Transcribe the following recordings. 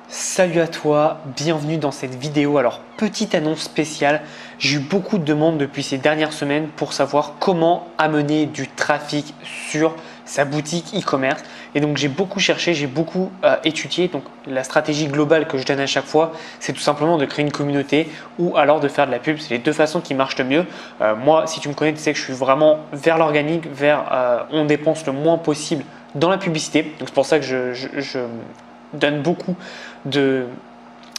Salut à toi, bienvenue dans cette vidéo. Alors, petite annonce spéciale, j'ai eu beaucoup de demandes depuis ces dernières semaines pour savoir comment amener du trafic sur sa boutique e-commerce. Et donc, j'ai beaucoup cherché, j'ai beaucoup étudié. Donc, la stratégie globale que je donne à chaque fois, c'est tout simplement de créer une communauté ou alors de faire de la pub. C'est les deux façons qui marchent le mieux. Moi, si tu me connais, tu sais que je suis vraiment vers l'organique, on dépense le moins possible dans la publicité. Donc, c'est pour ça que je donne beaucoup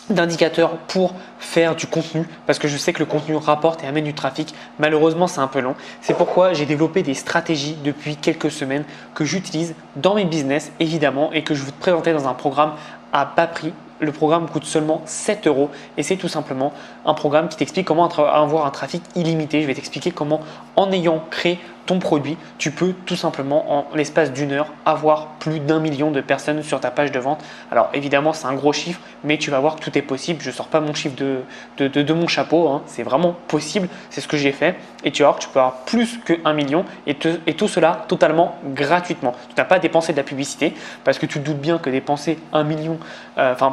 d'indicateurs pour faire du contenu parce que je sais que le contenu rapporte et amène du trafic. Malheureusement, c'est un peu long. C'est pourquoi j'ai développé des stratégies depuis quelques semaines que j'utilise dans mes business évidemment et que je vais te présenter dans un programme à bas prix. Le programme coûte seulement 7 euros et c'est tout simplement un programme qui t'explique comment avoir un trafic illimité. Je vais t'expliquer comment, en ayant créé ton produit, tu peux tout simplement en l'espace d'une heure avoir plus d'1 million de personnes sur ta page de vente. Alors évidemment, c'est un gros chiffre, mais tu vas voir que tout est possible. Je ne sors pas mon chiffre de mon chapeau, hein. C'est vraiment possible. C'est ce que j'ai fait et tu vas voir que tu peux avoir plus que 1 million et tout cela totalement gratuitement. Tu n'as pas à dépenser de la publicité parce que tu te doutes bien que dépenser 1 million,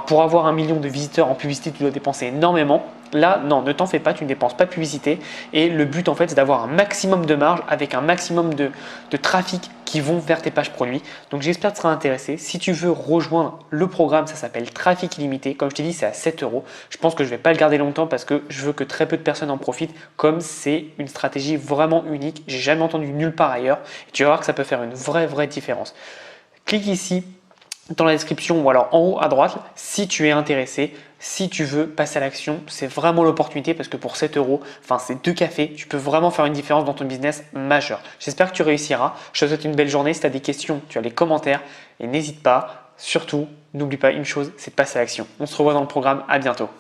pour avoir 1 million de visiteurs en publicité, tu dois dépenser énormément. Là, non, ne t'en fais pas, tu ne dépenses pas de publicité et le but en fait, c'est d'avoir un maximum de marge avec un maximum de trafic qui vont vers tes pages produits. Donc j'espère que tu seras intéressé. Si tu veux rejoindre le programme, ça s'appelle Trafic Illimité. Comme je t'ai dit, c'est à 7 euros. Je pense que je ne vais pas le garder longtemps parce que je veux que très peu de personnes en profitent comme c'est une stratégie vraiment unique. J'ai jamais entendu nulle part ailleurs et tu vas voir que ça peut faire une vraie différence. Clique ici dans la description ou alors en haut à droite si tu es intéressé, si tu veux passer à l'action. C'est vraiment l'opportunité parce que pour 7 euros, c'est 2 cafés, tu peux vraiment faire une différence dans ton business majeur. J'espère que tu réussiras. Je te souhaite une belle journée. Si tu as des questions, tu as les commentaires et n'hésite pas. Surtout, n'oublie pas une chose, c'est de passer à l'action. On se revoit dans le programme. À bientôt.